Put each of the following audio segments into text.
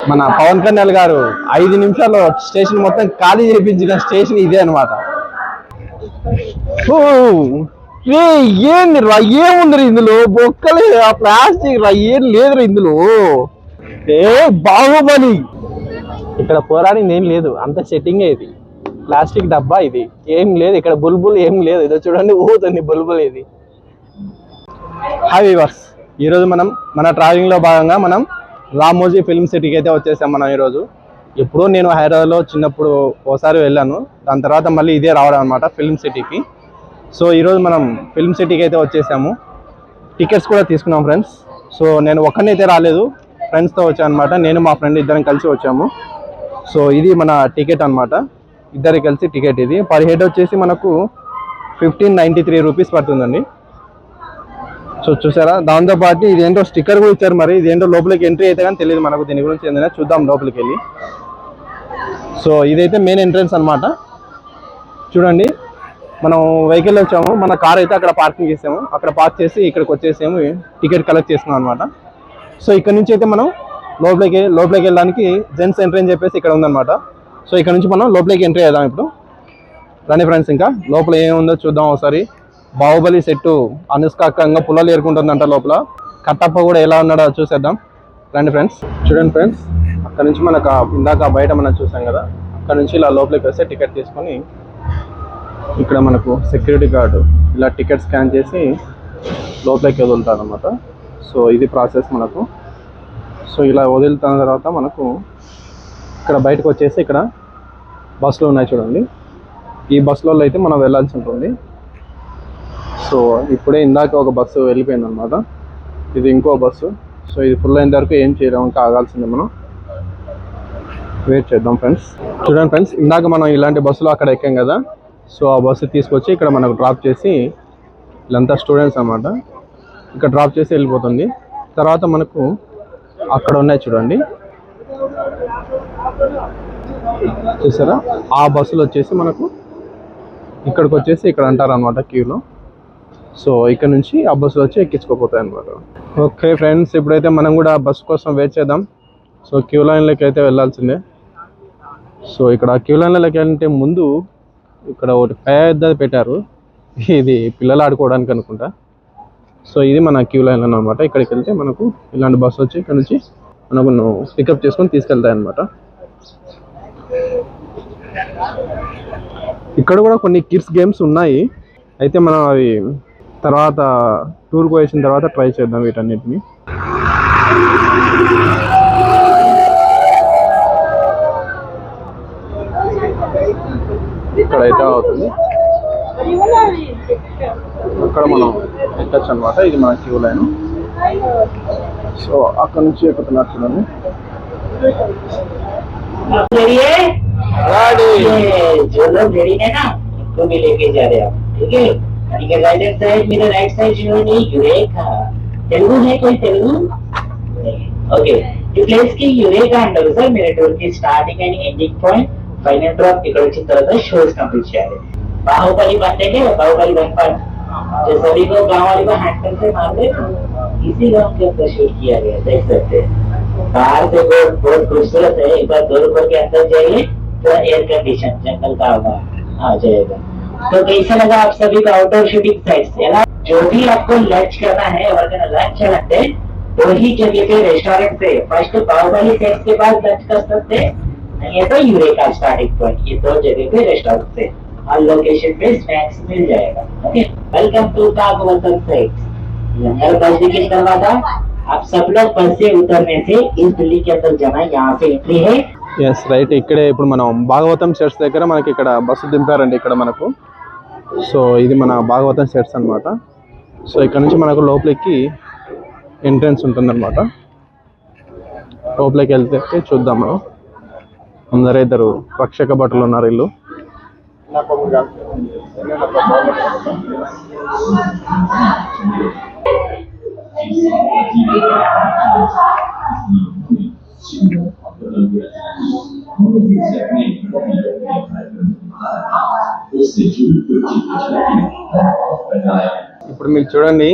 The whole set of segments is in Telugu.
మన పవన్ కళ్యాణ్ గారు 5 నిమిషాల్లో స్టేషన్ మొత్తం ఖాళీ చేయించిన స్టేషన్ ఇదే అనమాట. ఏంది రా, ఏముంది ఇందులో? బొక్కలే, ప్లాస్టిక్ రా, ఏం లేదురా ఇందులో. బాహుబలి. ఇక్కడ పోరాడింది ఏం లేదు, అంత సెట్టింగ్ ఇది. ప్లాస్టిక్ డబ్బా ఇది, ఏం లేదు ఇక్కడ. బుల్బుల్ ఏం లేదు, ఇదో చూడండి ఊతుంది బుల్బుల్ ఇది. హాయ్ వ్యూవర్స్, ఈరోజు మన ట్రావెలింగ్ లో భాగంగా మనం రామోజీ ఫిల్మ్ సిటీకి అయితే వచ్చేసాం మనం ఈరోజు. ఎప్పుడో నేను హైదరాబాద్లో చిన్నప్పుడు ఒకసారి వెళ్ళాను, దాని తర్వాత మళ్ళీ ఇదే రావడం అనమాట ఫిల్మ్ సిటీకి. సో ఈరోజు మనం ఫిల్మ్ సిటీకి అయితే వచ్చేసాము. టికెట్స్ కూడా తీసుకున్నాం ఫ్రెండ్స్. సో నేను ఒక్కనే అయితే రాలేదు, ఫ్రెండ్స్తో వచ్చాను అనమాట. నేను మా ఫ్రెండ్ ఇద్దరం కలిసి వచ్చాము. సో ఇది మన టికెట్ అనమాట, ఇద్దరికి కలిసి టికెట్. ఇది పర్ హెడ్ వచ్చేసి మనకు 1593 రూపీస్ పడుతుందండి. సో చూసారా, దాంతోపాటు ఇదేంటో స్టిక్కర్ కూడా ఇచ్చారు. మరి ఇదేంటో లోపలికి ఎంట్రీ అయితే కానీ తెలియదు మనకు, దీని గురించి ఏంటంటే చూద్దాం లోపలికి వెళ్ళి. సో ఇదైతే మెయిన్ ఎంట్రన్స్ అనమాట. చూడండి, మనం వెహికల్ వచ్చాము, మన కార్ అయితే అక్కడ పార్కింగ్ చేసాము. అక్కడ పార్క్ చేసి ఇక్కడికి వచ్చేసాము, టికెట్ కలెక్ట్ చేస్తున్నాం అనమాట. సో ఇక్కడ నుంచి అయితే మనం లోపలికి వెళ్ళడానికి జెంట్స్ ఎంట్రీ అని చెప్పేసి ఇక్కడ ఉందన్నమాట. సో ఇక్కడ నుంచి మనం లోపలికి ఎంట్రీ అవుదాం ఇప్పుడు. రండి ఫ్రెండ్స్, ఇంకా లోపల ఏముందో చూద్దాం ఒకసారి. బాహుబలి సెట్టు అనుష్కాకంగా పుల్లలు ఏరుకుంటుందంట లోపల. కట్టప్ప కూడా ఎలా ఉన్నాడో చూసేద్దాం, రండి ఫ్రెండ్స్. చూడండి ఫ్రెండ్స్, అక్కడ నుంచి మనకు ఇందాక బయట మనం చూసాం కదా, అక్కడ నుంచి ఇలా లోపలికి వస్తే టికెట్ తీసుకొని ఇక్కడ మనకు సెక్యూరిటీ గార్డు ఇలా టికెట్ స్కాన్ చేసి లోపలికి వదులుతారు అనమాట. సో ఇది ప్రాసెస్ మనకు. సో ఇలా వదులుతున్న తర్వాత మనకు ఇక్కడ బయటకు వచ్చేసి ఇక్కడ బస్సులు ఉన్నాయి చూడండి. ఈ బస్సులలో అయితే మనం వెళ్ళాల్సి ఉంటుంది. సో ఇప్పుడే ఇందాక ఒక బస్సు వెళ్ళిపోయింది అనమాట, ఇది ఇంకో బస్సు. సో ఇది ఫుల్ అయిన వరకు ఏం చేయలేము, ఇంకా ఆగాల్సిందే, మనం వెయిట్ చేద్దాం ఫ్రెండ్స్. చూడండి ఫ్రెండ్స్, ఇందాక మనం ఇలాంటి బస్సులో అక్కడ ఎక్కాం కదా. సో ఆ బస్సు తీసుకొచ్చి ఇక్కడ మనకు డ్రాప్ చేసి, వీళ్ళంతా స్టూడెంట్స్ అనమాట, ఇక్కడ డ్రాప్ చేసి వెళ్ళిపోతుంది. తర్వాత మనకు అక్కడ ఉన్నాయి చూడండి, చూసారా, ఆ బస్సులు వచ్చేసి మనకు ఇక్కడికి వచ్చేసి ఇక్కడ అంటారు అనమాట క్యూలో. సో ఇక్కడ నుంచి ఆ బస్సులు వచ్చి ఎక్కించుకోపోతాయి అనమాట. ఓకే ఫ్రెండ్స్, ఇప్పుడైతే మనం కూడా బస్సు కోసం వెయిట్ చేద్దాం. సో క్యూ లైన్లోకి అయితే వెళ్ళాల్సిందే. సో ఇక్కడ క్యూ లైన్లోకి వెళ్ళితే ముందు ఇక్కడ ఒకటి పెద్దది పెట్టారు, ఇది పిల్లలు ఆడుకోవడానికి అనుకుంటా. సో ఇది మన క్యూ లైన్ అనమాట. ఇక్కడికి వెళ్తే మనకు ఇలాంటి బస్సు వచ్చి ఇక్కడ నుంచి మనకు పికప్ చేసుకొని తీసుకెళ్తాయి అనమాట. ఇక్కడ కూడా కొన్ని కిడ్స్ గేమ్స్ ఉన్నాయి, అయితే మనం అవి తర్వాత టూర్కి వేసిన తర్వాత ట్రై చేద్దాం వీటన్నిటిని. ఇక్కడ అయితే అవుతుంది, అక్కడ మనం ఎక్కచ్చు అనమాట. ఇది మన క్యూ లైన్. సో అక్కడ నుంచి ఎక్కుతున్నారు చూడండి. जो लोग रेडी है ना, उनको भी लेके जा रहे हैं, ठीक है। ठीक है, राइट साइड, मेरा राइट साइड जिन्होंने यूरेका, तेलुगु है कोई तेलुगु? ओके, ఈ ప్లేస్ కి యూరేకా అంటారు సార్. मेरे टूर की starting and ending point final drop ఇక్కడ వచ్చిన తర్వాత షోస్ కంప్లీట్ చేయాలి. बाहुबली बनने के बाहुबली 1 पार्ट जो सभी को गांव वाले को हैंडल से मार दे, इसी गांव के अंदर शूट किया गया, देख सकते हैं। बाहर से बहुत खूबसूरत है, एक बार डोर खोल के अंदर जाइए, पूरा एयर कंडीशन जंगल का हवा आ जाएगा। तो कैसा लगा आप सभी को आउटडोर शूटिंग साइट्स? जो भी आपको लंच करना है और अगर लंच लगते हैं तो ही जगह पे रेस्टोरेंट से फर्स्ट बाहुबली सेट के बाद लंच कर सकते हैं, नहीं तो यूरेका स्टार्टिंग पॉइंट, ये दो जगह पे रेस्टोरेंट से हर लोकेशन पे स्नैक्स मिल जाएगा। ओके, वेलकम टू कागवतन साइट्स। जंगल बस टिकट करवा था, आप सब लोग बस से उतरने से इस बिल्डिंग के अंदर जाना, यहाँ से एंट्री है। ఎస్ రైట్, ఇక్కడే ఇప్పుడు మనం భాగవతం సెట్స్ దగ్గర మనకి ఇక్కడ బస్సు దింపారండి ఇక్కడ మనకు. సో ఇది మన భాగవతం సెట్స్ అనమాట. సో ఇక్కడ నుంచి మనకు లోపలికి ఎంట్రన్స్ ఉంటుందన్నమాట. లోపలికి వెళ్తే చూద్దాం మనం. అందరూ ఇద్దరు రక్షక భటులు ఉన్నారు వీళ్ళు. ఇప్పుడు మీకు చూడండి,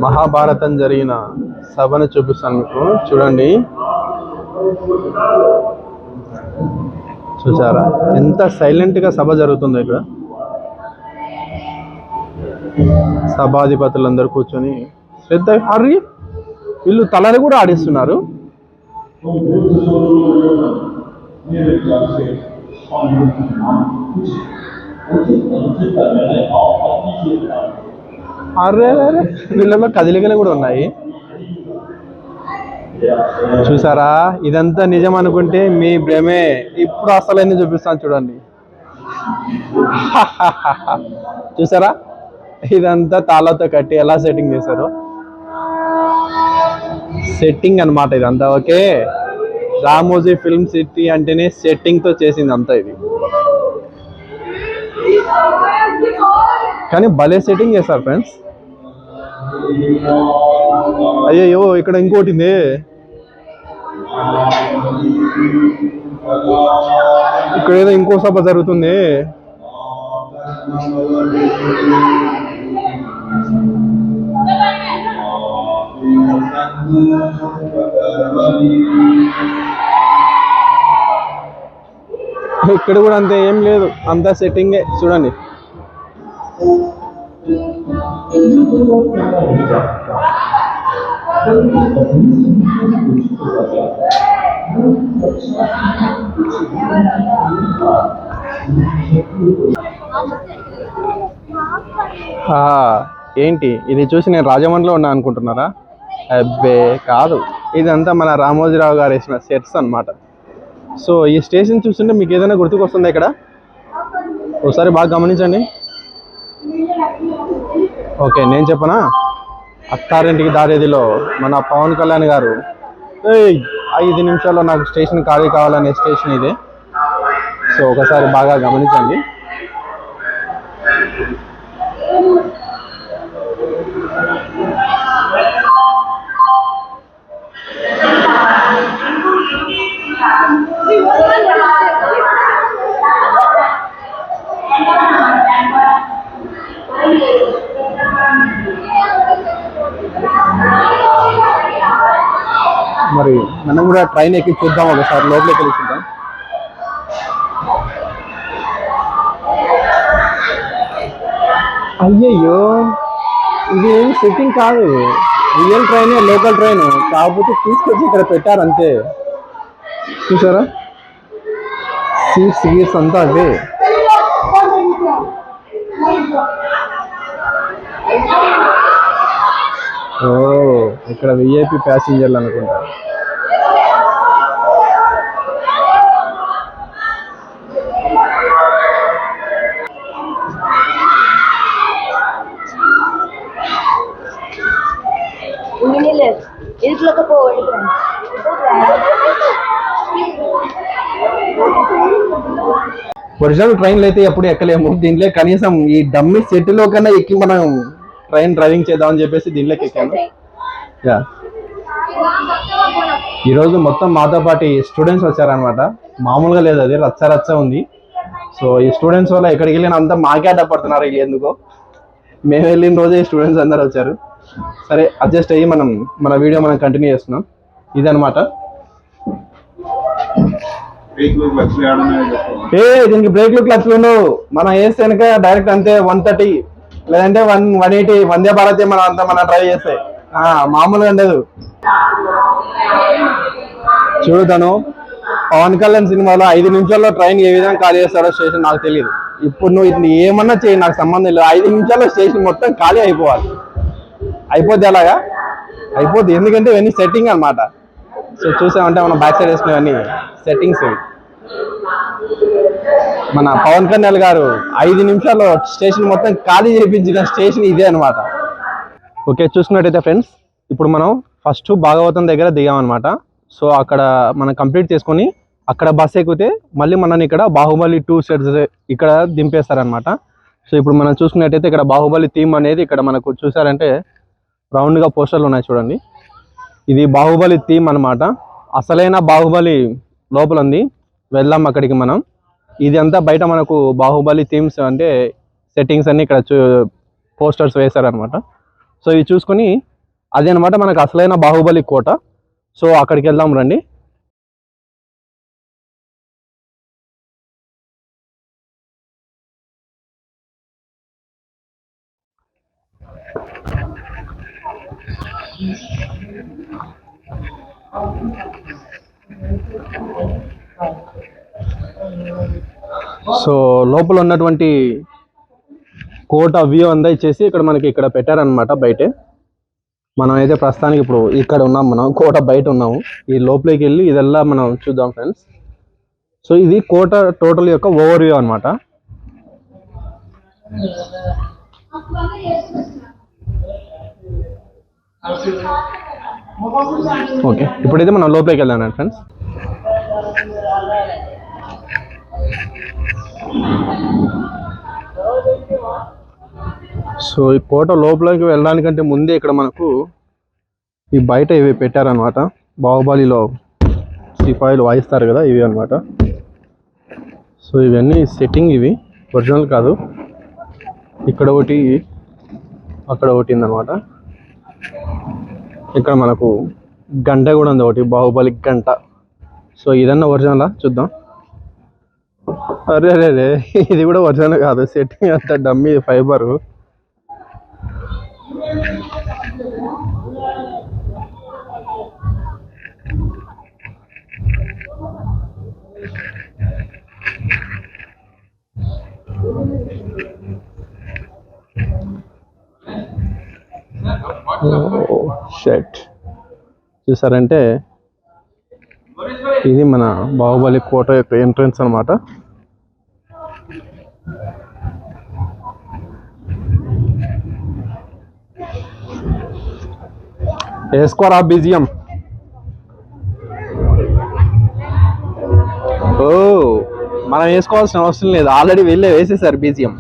మహాభారతం జరిగిన సభను చూపిస్తాను మీకు. చూడండి, చూసారా ఎంత సైలెంట్గా సభ జరుగుతుందో ఇక్కడ. సభాధిపతులందరూ కూర్చొని పెద్ద హరి వీళ్ళు తలని కూడా ఆడిస్తున్నారు. అరే వీళ్ళలో కదిలికలు కూడా ఉన్నాయి. చూసారా ఇదంతా నిజం అనుకుంటే మీ భ్రమే. ఇప్పుడు అసలైంది చూపిస్తాను చూడండి. చూసారా ఇదంతా తాళతో కట్టి ఎలా సెట్టింగ్ చేశారో. సెట్టింగ్ అనమాట ఇదంతా. ఓకే, రామోజీ ఫిల్మ్ సిటీ అంటేనే సెట్టింగ్ తో చేసింది అంతా ఇది. కానీ భలే సెట్టింగ్ చేస్తారు ఫ్రెండ్స్. అయ్యో ఇక్కడ ఇంకోటి ఇక్కడ ఏదో ఇంకో సభ జరుగుతుంది. ఇక్కడ కూడా అంతే ఏం లేదు, అంతా సెట్టింగే చూడండి. ఏంటి ఇది చూసి నేను రాజమండ్రిలో ఉన్నా అనుకుంటున్నారా? అబ్బే కాదు, ఇదంతా మన రామోజీరావు గారు వేసిన సెట్స్ అన్నమాట. సో ఈ స్టేషన్ చూస్తుంటే మీకు ఏదైనా గుర్తుకొస్తుందా? ఇక్కడ ఒకసారి బాగా గమనించండి. ఓకే, నేను చెప్పనా? అత్తారింటికి దారేదిలో మన పవన్ కళ్యాణ్ గారు 5 నిమిషాల్లో నాకు స్టేషన్ ఖాళీ కావాలనే స్టేషన్ ఇదే. సో ఒకసారి బాగా గమనించండి. మరి మనం కూడా ట్రైన్ ఎక్కి చూద్దాం, ఒకసారి లోపలికి వెళ్ళి చూద్దాం. అయ్యయ్యో ఇది ఏం సెట్టింగ్ కాదు, రియల్ ట్రైనే, లోకల్ ట్రైన్. కాకపోతే తీసుకొచ్చి ఇక్కడ పెట్టారు అంతే. చూసారా సీట్స్ అంతా అవే. ఓ ఇక్కడ విఐపి ప్యాసింజర్లు అనుకుంటా. ఒరిజినల్ ట్రైన్లు అయితే ఎప్పుడు ఎక్కలేము, దీంట్లో కనీసం ఈ డమ్మి సెట్లో కన్నా ఎక్కి మనం ట్రైన్ డ్రైవింగ్ చేద్దామని చెప్పేసి దీనిలోకి ఎక్కాను. ఈరోజు మొత్తం మాతో పాటు స్టూడెంట్స్ వచ్చారనమాట. మామూలుగా లేదు, అది రచ్చ ఉంది. సో ఈ స్టూడెంట్స్ వల్ల ఎక్కడికి వెళ్ళిన అంతా మాకే అడ్డపడుతున్నారు. ఎందుకో మేము వెళ్ళిన రోజే స్టూడెంట్స్ అందరు వచ్చారు. సరే అడ్జస్ట్ అయ్యి మన వీడియో కంటిన్యూ చేస్తున్నాం. ఇదనమాట. దీనికి బ్రేక్లు క్లచ్లు ఉండవు. మనం వేస్తే కనుక డైరెక్ట్ అంతే 130 లేదంటే 180 వందే భారత్ మన డ్రైవ్ చేస్తే మామూలుగా ఉండదు. చూడతాను పవన్ కళ్యాణ్ సినిమాలో 5 నిమిషాల్లో ట్రైన్ ఏ విధంగా ఖాళీ చేస్తాడో స్టేషన్ నాకు తెలియదు. ఇప్పుడు నువ్వు ఇది ఏమన్నా చేయి, నాకు సంబంధం లేదు. 5 నిమిషాల్లో స్టేషన్ మొత్తం ఖాళీ అయిపోవాలి. అయిపోద్ది అలాగా అయిపోద్ది, ఎందుకంటే ఇవన్నీ సెట్టింగ్ అనమాట. సో చూసామంటే మనం బ్యాక్ సైడ్ వేసుకునేవన్నీ సెట్టింగ్స్. మన పవన్ కళ్యాణ్ గారు 5 నిమిషాల్లో స్టేషన్ మొత్తం ఖాళీ చేయించిన స్టేషన్ ఇదే అనమాట. ఓకే, చూసుకున్నట్టయితే ఫ్రెండ్స్ ఇప్పుడు మనం ఫస్ట్ భాగవతం దగ్గర దిగామన్నమాట. సో అక్కడ మనం కంప్లీట్ చేసుకొని అక్కడ బస్ ఎక్కితే మళ్ళీ మనని ఇక్కడ బాహుబలి 2 సెట్స్ ఇక్కడ దింపేస్తారనమాట. సో ఇప్పుడు మనం చూసుకున్నట్టయితే ఇక్కడ బాహుబలి థీమ్ అనేది ఇక్కడ మనకు చూసారంటే రౌండ్గా పోస్టర్లు ఉన్నాయి చూడండి. ఇది బాహుబలి థీమ్ అనమాట. అసలైన బాహుబలి లోపల ఉంది, వెళ్దాం అక్కడికి మనం. ఇది అంతా బయట మనకు బాహుబలి థీమ్స్ అంటే సెట్టింగ్స్ అన్ని ఇక్కడ పోస్టర్స్ వేశారనమాట. సో ఇవి చూసుకొని అదే అనమాట మనకు అసలైన బాహుబలి కోట. సో అక్కడికి వెళ్దాం రండి. సో లోపల ఉన్నటువంటి కోట వ్యూ అంతా ఇచ్చేసి ఇక్కడ మనకి ఇక్కడ పెట్టారనమాట బయటే. మనం అయితే ప్రస్తుతానికి ఇప్పుడు ఇక్కడ ఉన్నాం, మనం కోట బయట ఉన్నాము. ఈ లోపలికి వెళ్ళి ఇదెల్లా మనం చూద్దాం ఫ్రెండ్స్. సో ఇది కోట టోటల్ యొక్క ఓవర్ వ్యూ అనమాట. ఓకే, ఇప్పుడైతే మనం లోపలికి వెళ్దాం ఫ్రెండ్స్. సో ఈ కోట లోపలికి వెళ్ళడానికంటే ముందే ఇక్కడ మనకు ఈ బయట ఇవి పెట్టారనమాట. బాహుబలిలో సిపాయిలు వాయిస్తారు కదా, ఇవి అనమాట. సో ఇవన్నీ సెట్టింగ్, ఇవి ఒరిజినల్ కాదు. ఇక్కడ ఒకటి, అక్కడ ఒకటి ఉందన్నమాట. ఇక్కడ మనకు గంట కూడా ఉంది, ఒకటి బాహుబలి గంట. సో ఇదన్నా ఒరిజినలా చూద్దాం. అరే అరే అరే, ఇది కూడా ఒరిజినల్ కాదు, సెట్టింగ్ అంతా డమ్మీ, ఫైబరు. షట్, చూసారంటే ఇది మన బాహుబలి కోట యొక్క ఎంట్రన్స్ అనమాట. వేసుకోరా బీజియం. ఓ, మనం వేసుకోవాల్సిన అవసరం లేదు, ఆల్రెడీ వెళ్ళే వేసేసారు బీజియం.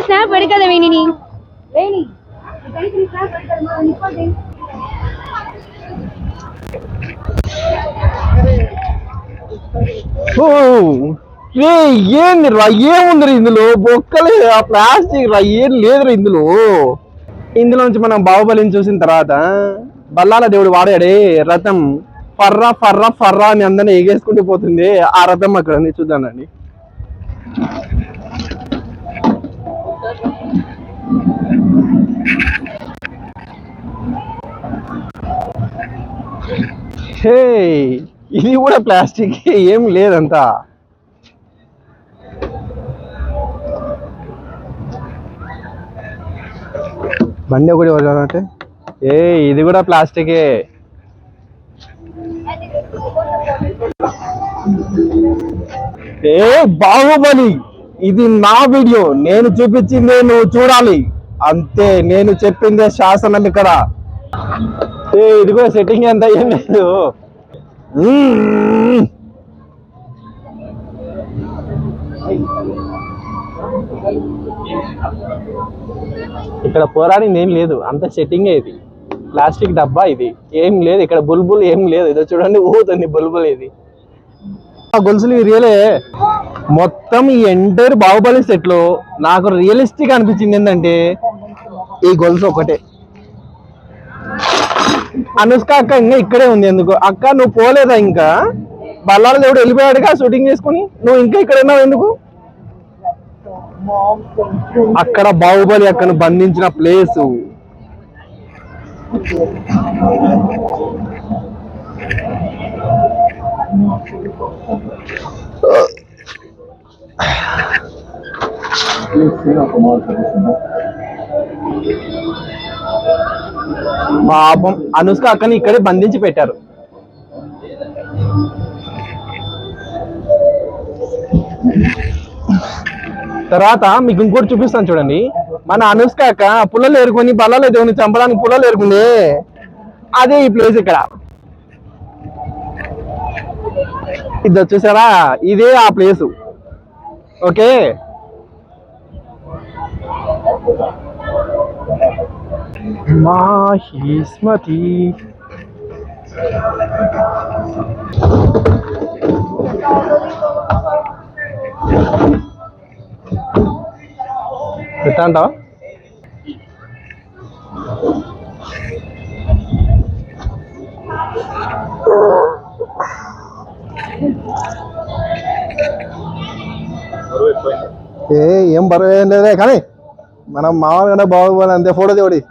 స్నాప్ పెడకదా వేణి ఏంది రా, ఏముందిరా ఇందులో? బొక్కలే, ఆ ప్లాస్టిక్ రా, ఏం లేదురా ఇందులో. ఇందులో నుంచి మనం బాహుబలిని చూసిన తర్వాత బల్లాల దేవుడు వాడాడే రథం, ఫర్రా ఫర్రా ఫర్రా అని అందరినీ ఎగేసుకుంటూ పోతుంది. ఆ రథం అక్కడ ఉంది, చూద్దానండి. హే, ఇది కూడా ప్లాస్టిక్, ఏం లేదంతా. బండి ఒకటి అంటే ఇది కూడా ప్లాస్టికే. బాహుబలి ఇది నా వీడియో, నేను చూపించింది నువ్వు చూడాలి అంతే, నేను చెప్పిందే శాసనం ఇక్కడ. ఇది కూడా సెట్టింగ్ ఎంత ఏం లేదు. ఇక్కడ పోరాడింది ఏం లేదు, అంత సెట్టింగే. ఇది ప్లాస్టిక్ డబ్బా, ఇది ఏం లేదు ఇక్కడ. బుల్బుల్ ఏం లేదు, ఇదో చూడండి ఊతుంది బుల్బుల్. ఇది గొలుసులు రియలే. మొత్తం ఈ ఎంటైర్ బాహుబలి సెట్ లో నాకు రియలిస్టిక్ అనిపించింది ఏంటంటే ఈ గొలుసు ఒకటే. అనుష్క అక్క ఇంకా ఇక్కడే ఉంది. ఎందుకు అక్క నువ్వు పోలేదా? ఇంకా బల్లాల దేవుడు వెళ్ళిపోయాడుగా షూటింగ్ చేసుకుని, నువ్వు ఇంకా ఇక్కడ ఉన్నావు ఎందుకు? అక్కడ బాహుబలి అక్కను బంధించిన ప్లేసు. పాపం అనుష్క అక్కని ఇక్కడే బంధించి పెట్టారు. తర్వాత మీకు ఇంకోటి చూపిస్తాను చూడండి. మన అనుష్క అక్క పుల్లలు ఏరుకొని బల్లాల దేవుని చంపడానికి పుల్లలు ఏరుకుంది, అదే ఈ ప్లేస్ ఇక్కడ. ఇది వచ్చేసారా, ఇదే ఆ ప్లేసు. ఓకే, మాహిస్మతి. ఎట్లా అంటావా? ఏం బరువు ఏం లేదే, కానీ మనం మామూలుగా బాగుపోవాలి అంతే. ఫోటో దేవుడి